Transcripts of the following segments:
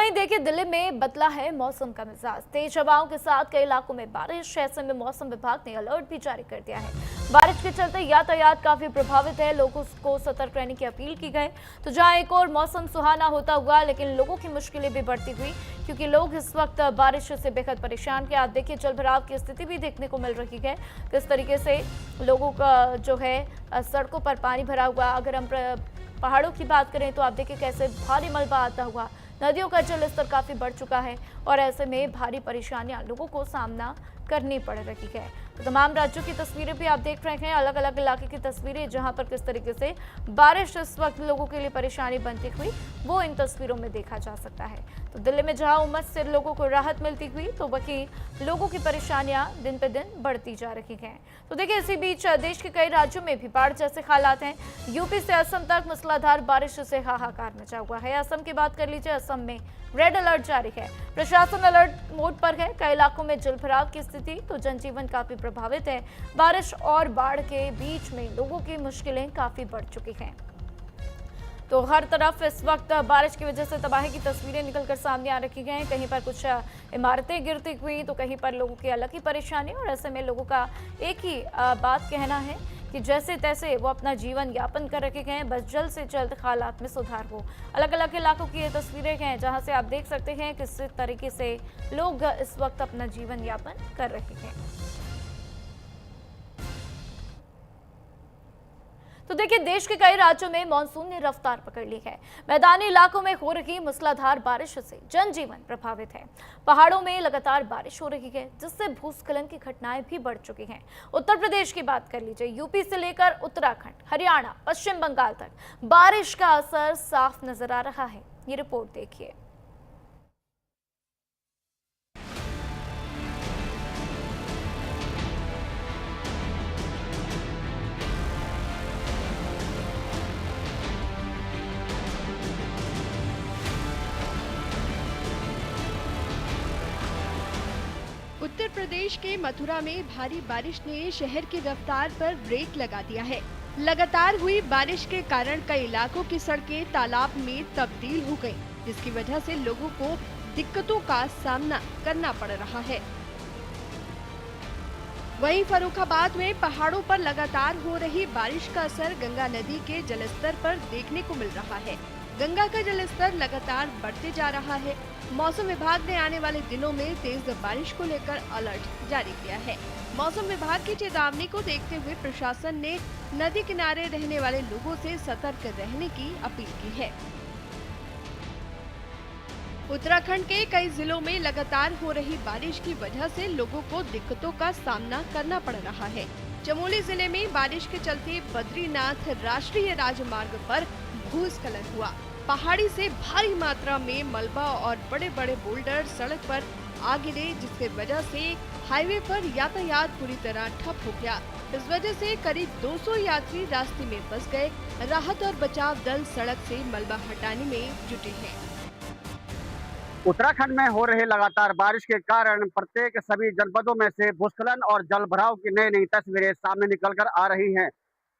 वहीं देखिए दिल्ली में बदला है मौसम का मिजाज। तेज हवाओं के साथ कई इलाकों में बारिश। ऐसे में मौसम विभाग ने अलर्ट भी जारी कर दिया है। बारिश के चलते यातायात काफी प्रभावित है। लोगों को सतर्क रहने की अपील की गई। तो जहां एक और मौसम सुहाना होता हुआ, लेकिन लोगों की मुश्किलें भी बढ़ती हुई, क्योंकि लोग इस वक्त बारिश से बेहद परेशान हैं। आप देखिए जल भराव की स्थिति भी देखने को मिल रही है। किस तरीके से लोगों का जो है सड़कों पर पानी भरा हुआ। अगर हम पहाड़ों की बात करें तो आप देखिए कैसे भारी मलबा आता हुआ। नदियों का जल स्तर काफी बढ़ चुका है और ऐसे में भारी परेशानियां लोगों को सामना करनी पड़ रही है। तो तमाम राज्यों की तस्वीरें भी आप देख रहे हैं, अलग अलग इलाके की तस्वीरें, जहां पर किस तरीके से बारिश इस वक्त लोगों के लिए परेशानी बनती हुई वो इन तस्वीरों में देखा जा सकता है। तो दिल्ली में जहां उमस से लोगों को राहत मिलती हुई, तो वहीं लोगों की परेशानियां दिन पे दिन बढ़ती जा रही हैं। तो देखिए इसी बीच देश के कई राज्यों में भी बाढ़ जैसे हालात हैं। यूपी से असम तक मूसलाधार बारिश से हाहाकार मचा हुआ है। असम की बात कर लीजिए, असम में रेड अलर्ट जारी है। प्रशासन अलर्ट मोड पर है। कई इलाकों में जलभराव की स्थिति, तो जनजीवन काफी प्रभावित है। बारिश और बाढ़ के बीच में लोगों की मुश्किलें काफी बढ़ चुकी हैं। तो हर तरफ इस वक्त बारिश की वजह से तबाही की तस्वीरें निकलकर सामने आ रखी हैं। कहीं पर कुछ इमारतें गिरती हुई, तो कहीं पर लोगों की अलग ही परेशानी। और ऐसे में लोगों का एक ही बात कहना है कि जैसे तैसे वो अपना जीवन यापन कर रखे हैं, बस जल्द से जल्द हालात में सुधार हो। अलग अलग इलाकों की ये तस्वीरें हैं जहां से आप देख सकते हैं किस तरीके से लोग इस वक्त अपना जीवन यापन कर रहे हैं। तो देखिए देश के कई राज्यों में मानसून ने रफ्तार पकड़ ली है। मैदानी इलाकों में हो रही मूसलाधार बारिश से जनजीवन प्रभावित है। पहाड़ों में लगातार बारिश हो रही है, जिससे भूस्खलन की घटनाएं भी बढ़ चुकी हैं। उत्तर प्रदेश की बात कर लीजिए, यूपी से लेकर उत्तराखंड, हरियाणा, पश्चिम बंगाल तक बारिश का असर साफ नजर आ रहा है। ये रिपोर्ट देखिए। उत्तर प्रदेश के मथुरा में भारी बारिश ने शहर की रफ्तार पर ब्रेक लगा दिया है। लगातार हुई बारिश के कारण कई इलाकों की सड़कें तालाब में तब्दील हो गईं, जिसकी वजह से लोगों को दिक्कतों का सामना करना पड़ रहा है। वहीं फर्रुखाबाद में पहाड़ों पर लगातार हो रही बारिश का असर गंगा नदी के जलस्तर पर देखने को मिल रहा है। गंगा का जलस्तर लगातार बढ़ते जा रहा है। मौसम विभाग ने आने वाले दिनों में तेज बारिश को लेकर अलर्ट जारी किया है। मौसम विभाग की चेतावनी को देखते हुए प्रशासन ने नदी किनारे रहने वाले लोगों से सतर्क रहने की अपील की है। उत्तराखंड के कई जिलों में लगातार हो रही बारिश की वजह से लोगों को दिक्कतों का सामना करना पड़ रहा है। चमोली जिले में बारिश के चलते बद्रीनाथ राष्ट्रीय राजमार्ग पर भूस्खलन हुआ। पहाड़ी से भारी मात्रा में मलबा और बड़े बड़े बोल्डर सड़क पर आ गिरे, जिसकी वजह से हाईवे पर यातायात पूरी तरह ठप हो गया। इस वजह से करीब 200 यात्री रास्ते में फंस गए। राहत और बचाव दल सड़क से मलबा हटाने में जुटे हैं। उत्तराखंड में हो रहे लगातार बारिश के कारण प्रत्येक सभी जनपदों में से भूस्खलन और जल भराव की नई नई तस्वीरें सामने निकल कर आ रही हैं।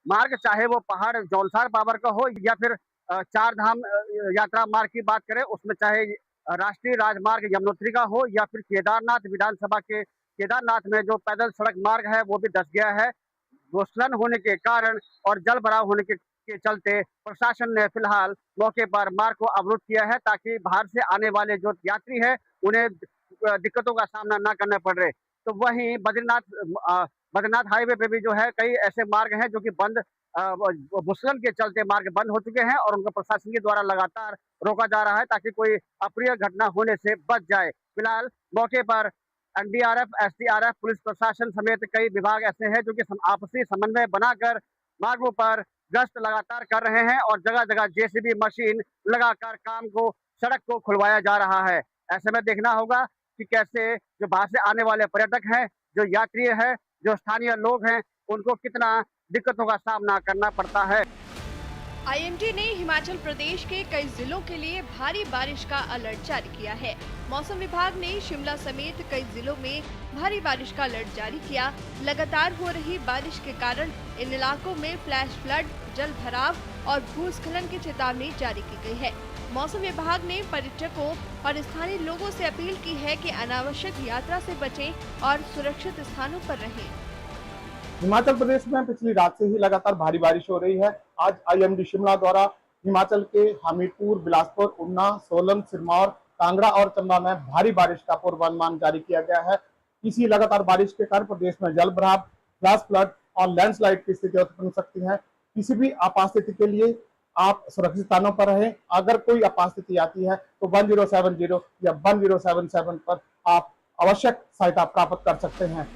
मार्ग चाहे वो पहाड़ जौलसार बाबर का हो या फिर चार धाम यात्रा मार्ग की बात करें, उसमें चाहे राष्ट्रीय राजमार्ग यमुनोत्री का हो या फिर केदारनाथ विधानसभा के केदारनाथ में जो पैदल सड़क मार्ग है वो भी धंस गया है। भूस्खलन होने के कारण और जल भराव होने के चलते प्रशासन ने फिलहाल मौके पर मार्ग को अवरुद्ध किया है, ताकि बाहर से आने वाले जो यात्री है उन्हें दिक्कतों का सामना न करना पड़ रहे। तो वहीं बद्रीनाथ हाईवे पे भी जो है कई ऐसे मार्ग हैं जो कि बंद भूस्खलन के चलते मार्ग बंद हो चुके हैं और उनको प्रशासन के द्वारा लगातार रोका जा रहा है, ताकि कोई अप्रिय घटना होने से बच जाए। फिलहाल मौके पर एनडीआरएफ, एसडीआरएफ, पुलिस प्रशासन समेत कई विभाग ऐसे हैं जो कि आपसी समन्वय बनाकर मार्गों पर गश्त लगातार कर रहे हैं और जगह जगह जेसीबी मशीन लगाकर काम को, सड़क को खुलवाया जा रहा है। ऐसे में देखना होगा कि कैसे जो बाहर से आने वाले पर्यटक हैं, जो यात्री है, जो स्थानीय लोग हैं, उनको कितना दिक्कतों का सामना करना पड़ता है। आईएमडी ने हिमाचल प्रदेश के कई जिलों के लिए भारी बारिश का अलर्ट जारी किया है। मौसम विभाग ने शिमला समेत कई जिलों में भारी बारिश का अलर्ट जारी किया। लगातार हो रही बारिश के कारण इन इलाकों में फ्लैश फ्लड, जल भराव और भूस्खलन की चेतावनी जारी की गई है। मौसम विभाग ने पर्यटकों और स्थानीय लोगों से अपील की है कि अनावश्यक यात्रा से बचें और सुरक्षित स्थानों पर रहें। हिमाचल प्रदेश में पिछली रात से ही लगातार भारी बारिश हो रही है। आज आईएमडी शिमला द्वारा हिमाचल के हमीरपुर, बिलासपुर, ऊना, सोलन, सिरमौर, कांगड़ा और चंबा में भारी बारिश का पूर्वानुमान जारी किया गया है। इसी लगातार बारिश के कारण प्रदेश में जल भराव, फ्लैश फ्लड और लैंडस्लाइड की स्थिति उत्पन्न हो सकती है। किसी भी आपात स्थिति के लिए आप सुरक्षित स्थानों पर रहें। अगर कोई आपात स्थिति आती है तो 1070 या 1077 पर आप आवश्यक सहायता प्राप्त कर सकते हैं।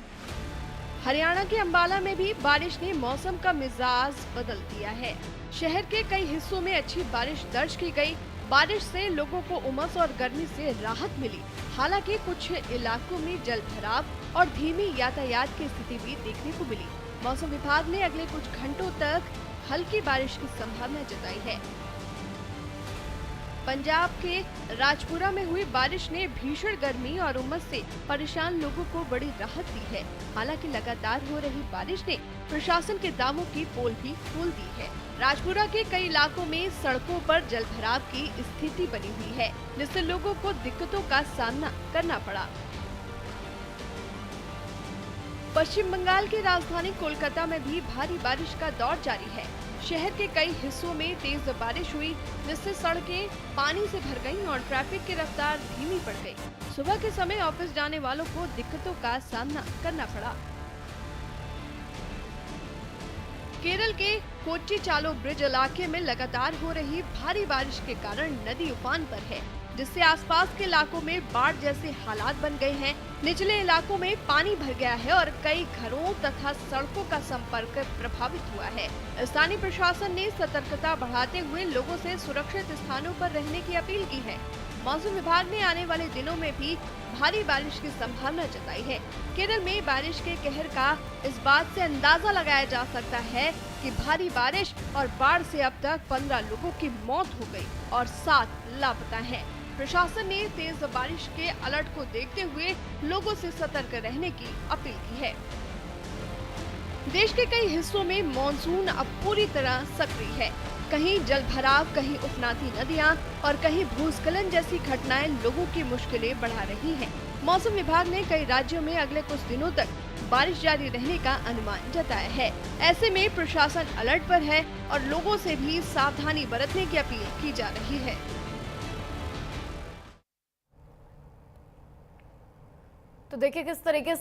हरियाणा के अंबाला में भी बारिश ने मौसम का मिजाज बदल दिया है। शहर के कई हिस्सों में अच्छी बारिश दर्ज की गई। बारिश से लोगों को उमस और गर्मी से राहत मिली। हालांकि कुछ इलाकों में जल भराव और धीमी यातायात की स्थिति भी देखने को मिली। मौसम विभाग ने अगले कुछ घंटों तक हल्की बारिश की संभावना जताई है। पंजाब के राजपुरा में हुई बारिश ने भीषण गर्मी और उमस से परेशान लोगों को बड़ी राहत दी है। हालांकि लगातार हो रही बारिश ने प्रशासन के दामों की पोल भी खोल दी है। राजपुरा के कई इलाकों में सड़कों पर जलभराव की स्थिति बनी हुई है, जिससे लोगों को दिक्कतों का सामना करना पड़ा। पश्चिम बंगाल की राजधानी कोलकाता में भी भारी बारिश का दौर जारी है। शहर के कई हिस्सों में तेज बारिश हुई, जिससे सड़कें पानी से भर गईं और ट्रैफिक की रफ्तार धीमी पड़ गई। सुबह के समय ऑफिस जाने वालों को दिक्कतों का सामना करना पड़ा। केरल के कोच्चि चालो ब्रिज इलाके में लगातार हो रही भारी बारिश के कारण नदी उफान पर है, जिससे आसपास के इलाकों में बाढ़ जैसे हालात बन गए हैं। निचले इलाकों में पानी भर गया है और कई घरों तथा सड़कों का संपर्क प्रभावित हुआ है। स्थानीय प्रशासन ने सतर्कता बढ़ाते हुए लोगों से सुरक्षित स्थानों पर रहने की अपील की है। मौसम विभाग ने आने वाले दिनों में भी भारी बारिश की संभावना जताई है। केरल में बारिश के कहर का इस बात से अंदाजा लगाया जा सकता है कि भारी बारिश और बाढ़ से अब तक 15 लोगों की मौत हो गई और 7 लापता हैं। प्रशासन ने तेज बारिश के अलर्ट को देखते हुए लोगों से सतर्क रहने की अपील की है। देश के कई हिस्सों में मॉनसून अब पूरी तरह सक्रिय है। कहीं जल भराव, कहीं उफनाती नदियां और कहीं भूस्खलन जैसी घटनाएं लोगों की मुश्किलें बढ़ा रही हैं। मौसम विभाग ने कई राज्यों में अगले कुछ दिनों तक बारिश जारी रहने का अनुमान जताया है। ऐसे में प्रशासन अलर्ट पर है और लोगों से भी सावधानी बरतने की अपील की जा रही है। तो देखिए किस तरीके से